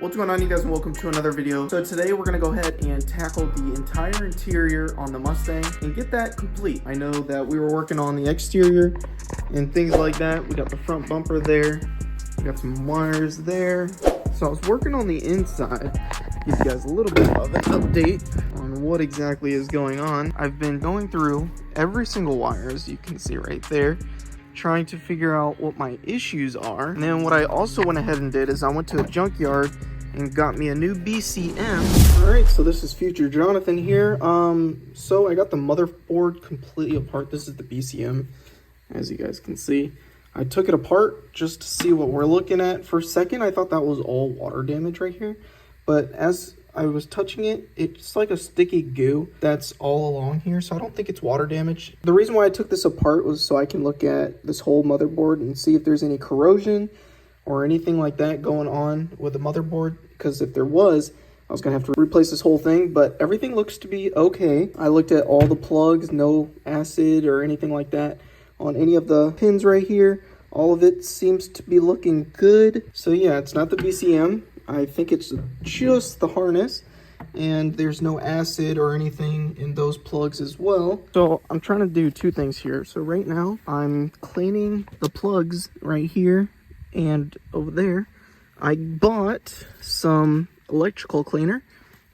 What's going on, you guys, and welcome to another video. So today we're going to go ahead and tackle the entire interior on the Mustang and get that complete. I know that we were working on the exterior and things like that. We got the front bumper there. We got some wires there. So I was working on the inside. Give you guys a little bit of an update on what exactly is going on. I've been going through every single wire, as you can see right there, trying to figure out what my issues are. And then what I also went ahead and did is I went to a junkyard and got me a new BCM. All right, so this is future Jonathan here. So I got the motherboard completely apart. This is the BCM, as you guys can see. I took it apart just to see what we're looking at. For a second, I thought that was all water damage right here. But as I was touching it, it's like a sticky goo that's all along here. So I don't think it's water damage. The reason why I took this apart was so I can look at this whole motherboard and see if there's any corrosion or anything like that going on with the motherboard. Because if there was, I was going to have to replace this whole thing. But everything looks to be okay. I looked at all the plugs, no acid or anything like that on any of the pins right here. All of it seems to be looking good. So yeah, it's not the BCM. I think it's just the harness, and there's no acid or anything in those plugs as well. So I'm trying to do two things here. So right now I'm cleaning the plugs right here and over there. I bought some electrical cleaner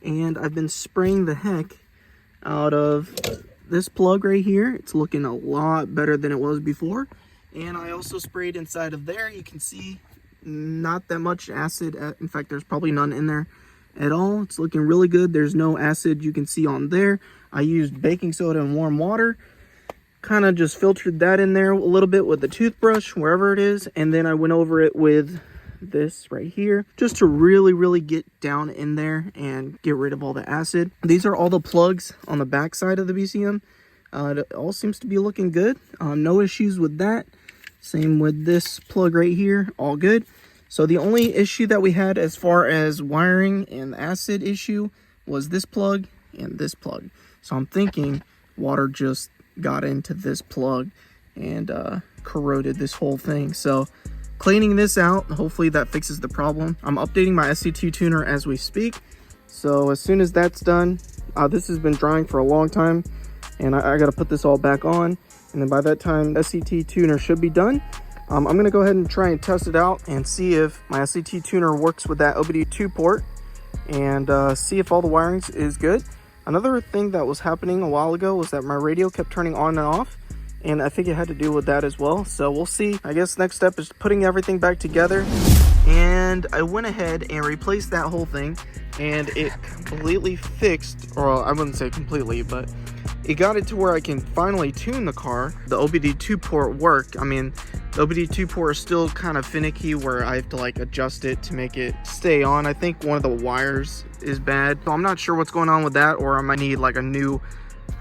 and I've been spraying the heck out of this plug right here. It's looking a lot better than it was before. And I also sprayed inside of there. You can see not that much acid. In fact, there's probably none in there at all. It's looking really good. There's no acid you can see on there. I used baking soda and warm water. Kind of just filtered that in there a little bit with the toothbrush, wherever it is. And then I went over it with this right here just to really get down in there and get rid of all the acid. These are all the plugs on the back side of the BCM. It all seems to be looking good. No issues with that. Same with this plug right here, all good. So the only issue that we had as far as wiring and acid issue was this plug and this plug. So I'm thinking water just got into this plug and corroded this whole thing. So cleaning this out, hopefully that fixes the problem. I'm updating my SCT tuner as we speak. So as soon as that's done, this has been drying for a long time, and I got to put this all back on. And then by that time, SCT tuner should be done. I'm going to go ahead and try and test it out and see if my SCT tuner works with that OBD2 port and see if all the wiring is good. Another thing that was happening a while ago was that my radio kept turning on and off, and I think it had to do with that as well. So we'll see. I guess next step is putting everything back together. And I went ahead and replaced that whole thing, and it completely fixed, or I wouldn't say completely, but it got it to where I can finally tune the car. The OBD2 port worked. I mean, the OBD2 port is still kind of finicky where I have to like adjust it to make it stay on. I think one of the wires is bad. So I'm not sure what's going on with that, or I might need like a new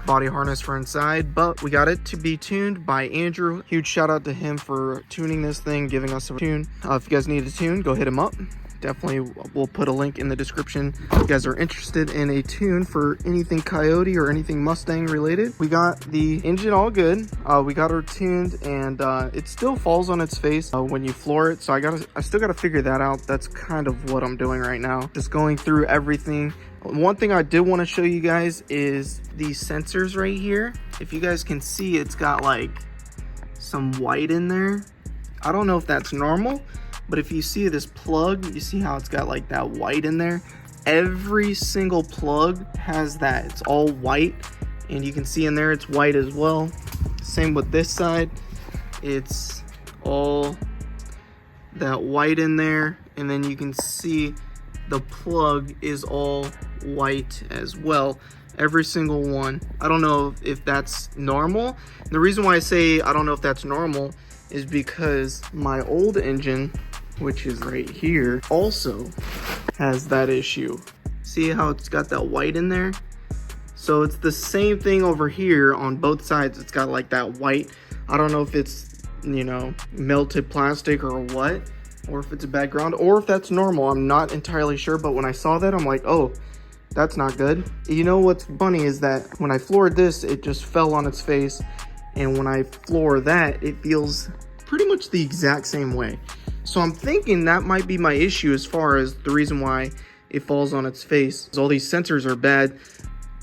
body harness for inside, but we got it to be tuned by Andrew. Huge shout out to him for tuning this thing, giving us a tune. If you guys need a tune, go hit him up. Definitely, we'll put a link in the description if you guys are interested in a tune for anything Coyote or anything Mustang related. We got the engine all good. We got her tuned, and it still falls on its face when you floor it. So I still gotta figure that out. That's kind of what I'm doing right now. Just going through everything. One thing I did want to show you guys is these sensors right here. If you guys can see, it's got like some white in there. I don't know if that's normal, but if you see this plug, you see how it's got like that white in there. Every single plug has that. It's all white, and you can see in there it's white as well. Same with this side. It's all that white in there, and then you can see the plug is all white as well. Every single one. I don't know if that's normal. The reason why I say I don't know if that's normal is because my old engine, which is right here, also has that issue. See how it's got that white in there? So it's the same thing over here on both sides. It's got like that white. I don't know if it's, you know, melted plastic or what, or if it's a background, or if that's normal. I'm not entirely sure, but when I saw that, I'm like, oh, that's not good. You know what's funny is that when I floored this, it just fell on its face, and when I floor that, it feels pretty much the exact same way. So I'm thinking that might be my issue as far as the reason why it falls on its face. All these sensors are bad,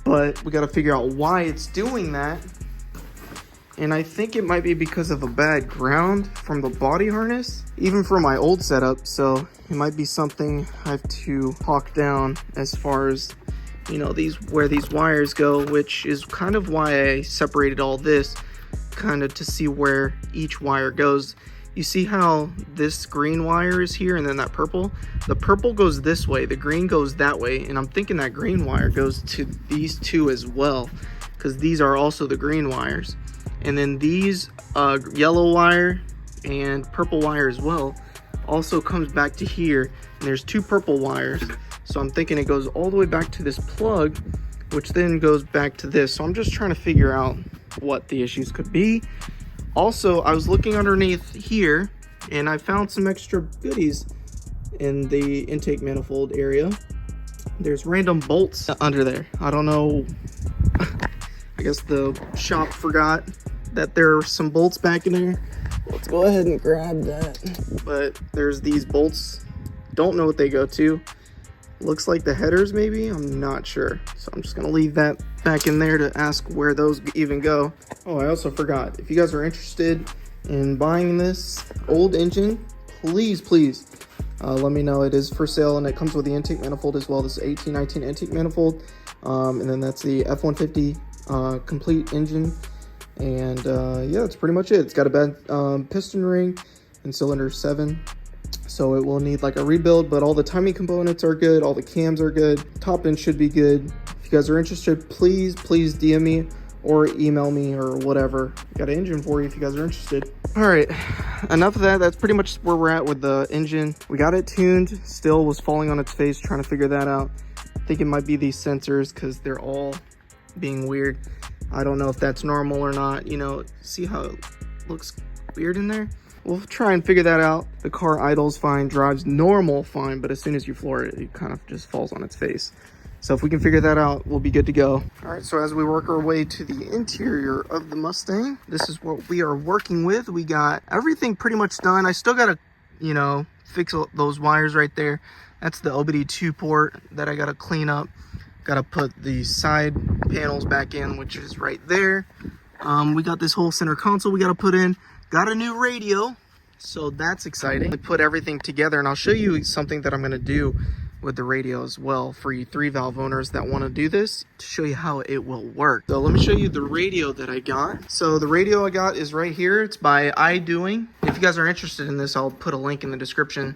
but we got to figure out why it's doing that. And I think it might be because of a bad ground from the body harness, even for my old setup. So it might be something I have to hawk down as far as, you know, where these wires go, which is kind of why I separated all this, kind of to see where each wire goes. You see how this green wire is here and then that purple? The purple goes this way, the green goes that way, and I'm thinking that green wire goes to these two as well, because these are also the green wires. And then these yellow wire and purple wire as well also comes back to here, and there's two purple wires. So I'm thinking it goes all the way back to this plug, which then goes back to this. So I'm just trying to figure out what the issues could be. Also, I was looking underneath here and I found some extra goodies in the intake manifold area. There's random bolts under there. I don't know. I guess the shop forgot that there are some bolts back in there. Let's go ahead and grab that. But there's these bolts. Don't know what they go to. Looks like the headers maybe, I'm not sure. So I'm just gonna leave that back in there to ask where those even go. Oh, I also forgot, if you guys are interested in buying this old engine, please let me know. It is for sale and it comes with the intake manifold as well. This is 1819 intake manifold, and then that's the F-150 complete engine. And yeah, that's pretty much it. It's got a bad piston ring in cylinder 7. So it will need like a rebuild, but all the timing components are good. All the cams are good. Top end should be good. If you guys are interested, please DM me or email me or whatever. Got an engine for you if you guys are interested. All right, enough of that. That's pretty much where we're at with the engine. We got it tuned. Still was falling on its face, trying to figure that out. I think it might be these sensors because they're all being weird. I don't know if that's normal or not. You know, see how it looks weird in there? We'll try and figure that out. The car idles fine, drives normal fine, but as soon as you floor it, it kind of just falls on its face. So if we can figure that out, we'll be good to go. All right, so as we work our way to the interior of the Mustang, this is what we are working with. We got everything pretty much done. I still gotta, you know, fix those wires right there. That's the OBD2 port that I gotta clean up. Gotta put the side panels back in, which is right there. We got this whole center console we gotta put in. Got a new radio, so that's exciting. I put everything together, and I'll show you something that I'm gonna do with the radio as well for you 3-valve owners that wanna do this, to show you how it will work. So let me show you the radio that I got. So the radio I got is right here. It's by iDoing. If you guys are interested in this, I'll put a link in the description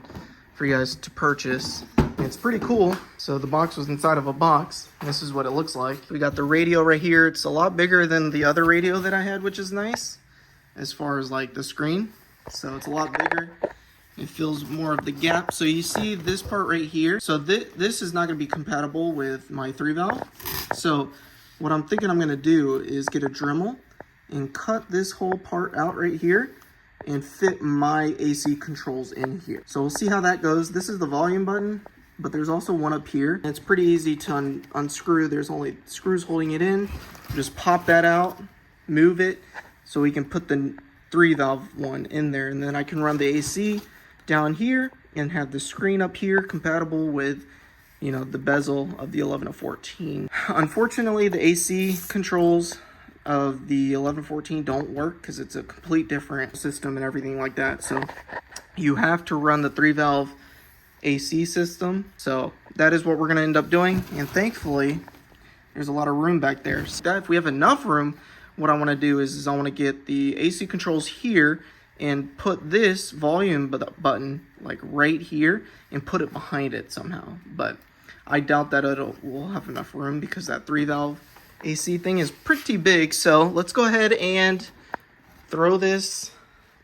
for you guys to purchase. It's pretty cool. So the box was inside of a box. This is what it looks like. We got the radio right here. It's a lot bigger than the other radio that I had, which is nice as far as like the screen. So it's a lot bigger. It fills more of the gap. So you see this part right here. So this is not gonna be compatible with my 3-valve. So what I'm thinking I'm gonna do is get a Dremel and cut this whole part out right here and fit my AC controls in here. So we'll see how that goes. This is the volume button, but there's also one up here. And it's pretty easy to unscrew. There's only screws holding it in. Just pop that out, move it, so we can put the 3-valve one in there. And then I can run the AC down here and have the screen up here compatible with, you know, the bezel of the 11-14. Unfortunately, the AC controls of the 11-14 don't work because it's a complete different system and everything like that. So you have to run the 3-valve AC system. So that is what we're going to end up doing. And thankfully, there's a lot of room back there. So if we have enough room, what I want to do is I want to get the AC controls here and put this volume button like right here and put it behind it somehow. But I doubt that we'll have enough room because that 3-valve AC thing is pretty big. So let's go ahead and throw this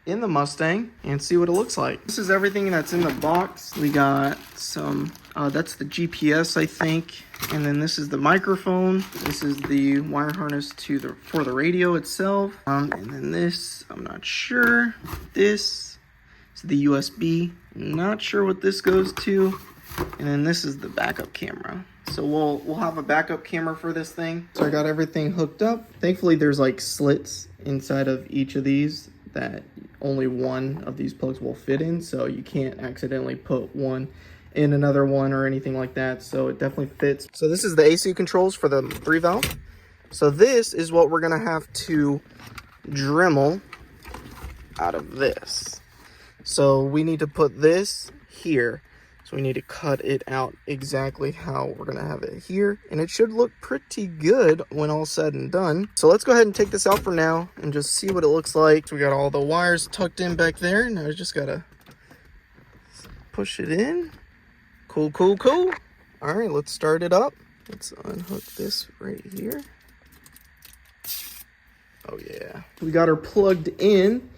in the Mustang and see what it looks like. This is everything that's in the box. We got some, that's the GPS, I think. And then this is the microphone. This is the wire harness for the radio itself. And then this, I'm not sure. This is the USB. Not sure what this goes to. And then this is the backup camera. So we'll have a backup camera for this thing. So I got everything hooked up. Thankfully there's like slits inside of each of these that only one of these plugs will fit in, so you can't accidentally put one in another one or anything like that. So it definitely fits. So this is the AC controls for the 3-valve. So this is what we're gonna have to Dremel out of this. So we need to put this here. So we need to cut it out exactly how we're gonna have it here. And it should look pretty good when all said and done. So let's go ahead and take this out for now and just see what it looks like. So we got all the wires tucked in back there. Now I just gotta push it in. Cool, cool, cool. All right, let's start it up. Let's unhook this right here. Oh yeah. We got her plugged in.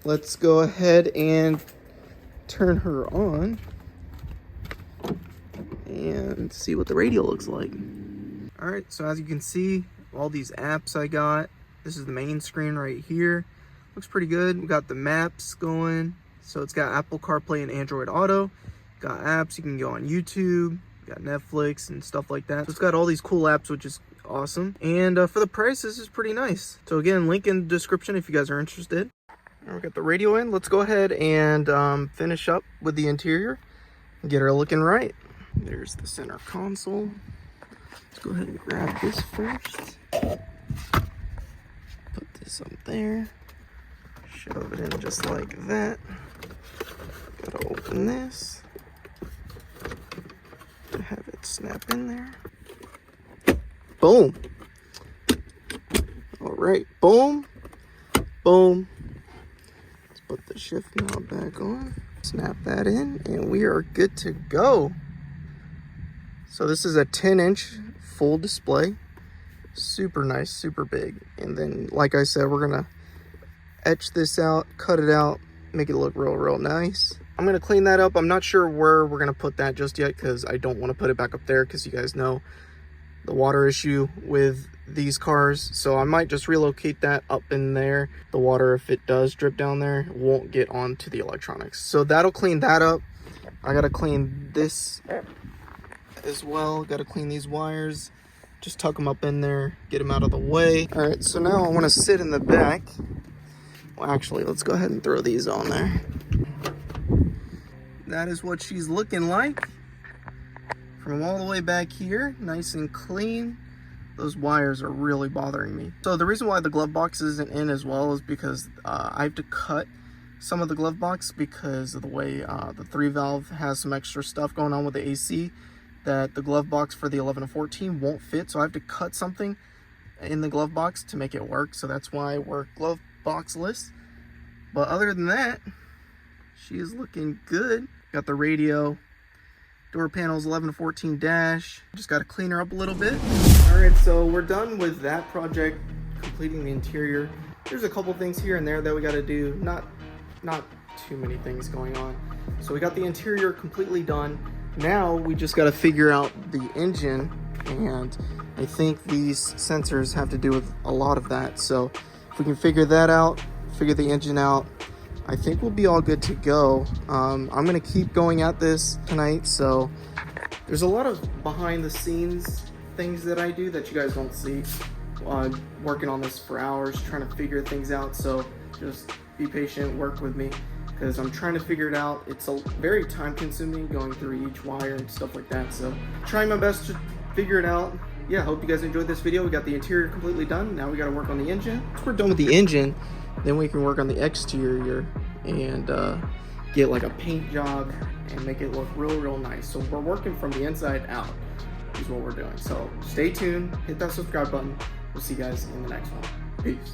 Let's go ahead and turn her on and see what the radio looks like. All right, so as you can see, all these apps I got. This is the main screen right here. Looks pretty good. We got the maps going. So it's got Apple CarPlay and Android Auto. Got apps, you can go on YouTube, got Netflix and stuff like that. So it's got all these cool apps, which is awesome. And for the price, this is pretty nice. So again, link in the description if you guys are interested. We got the radio in. Let's go ahead and finish up with the interior and get her looking right. There's the center console. Let's go ahead and grab this first. Put this up there. Shove it in just like that. Gotta open this. Have it snap in there. Boom. All right, boom, boom. Let's put the shift knob back on, snap that in, and we are good to go. So this is a 10-inch full display. Super nice, super big. And then, like I said, we're gonna etch this out, cut it out, make it look real nice. I'm gonna clean that up. I'm not sure where we're gonna put that just yet because I don't want to put it back up there because you guys know the water issue with these cars. So I might just relocate that up in there. The water, if it does drip down there, won't get onto the electronics. So that'll clean that up. I gotta clean this as well. Gotta clean these wires. Just tuck them up in there, get them out of the way. All right, so now I want to sit in the back. Well, actually, let's go ahead and throw these on there. That is what she's looking like from all the way back here, nice and clean. Those wires are really bothering me. So the reason why the glove box isn't in as well is because I have to cut some of the glove box because of the way the 3-valve has some extra stuff going on with the AC that the glove box for the 11 to 14 won't fit. So I have to cut something in the glove box to make it work. So that's why we're glove boxless. But other than that, she is looking good. Got the radio, door panels, 11 to 14 dash. Just got to clean her up a little bit. All right, so we're done with that project, completing the interior. There's a couple things here and there that we got to do. Not too many things going on. So we got the interior completely done. Now we just got to figure out the engine, and I think these sensors have to do with a lot of that. So if we can figure that out, figure the engine out, I think we'll be all good to go. I'm gonna keep going at this tonight, so there's a lot of behind the scenes things that I do that you guys don't see. Working on this for hours, trying to figure things out, so just be patient, work with me, because I'm trying to figure it out. It's a very time consuming going through each wire and stuff like that, so trying my best to figure it out. Yeah, hope you guys enjoyed this video. We got the interior completely done. Now we got to work on the engine. Once we're done with the engine, then we can work on the exterior and get like a paint job and make it look real nice. So we're working from the inside out is what we're doing. So stay tuned, hit that subscribe button. We'll see you guys in the next one. Peace.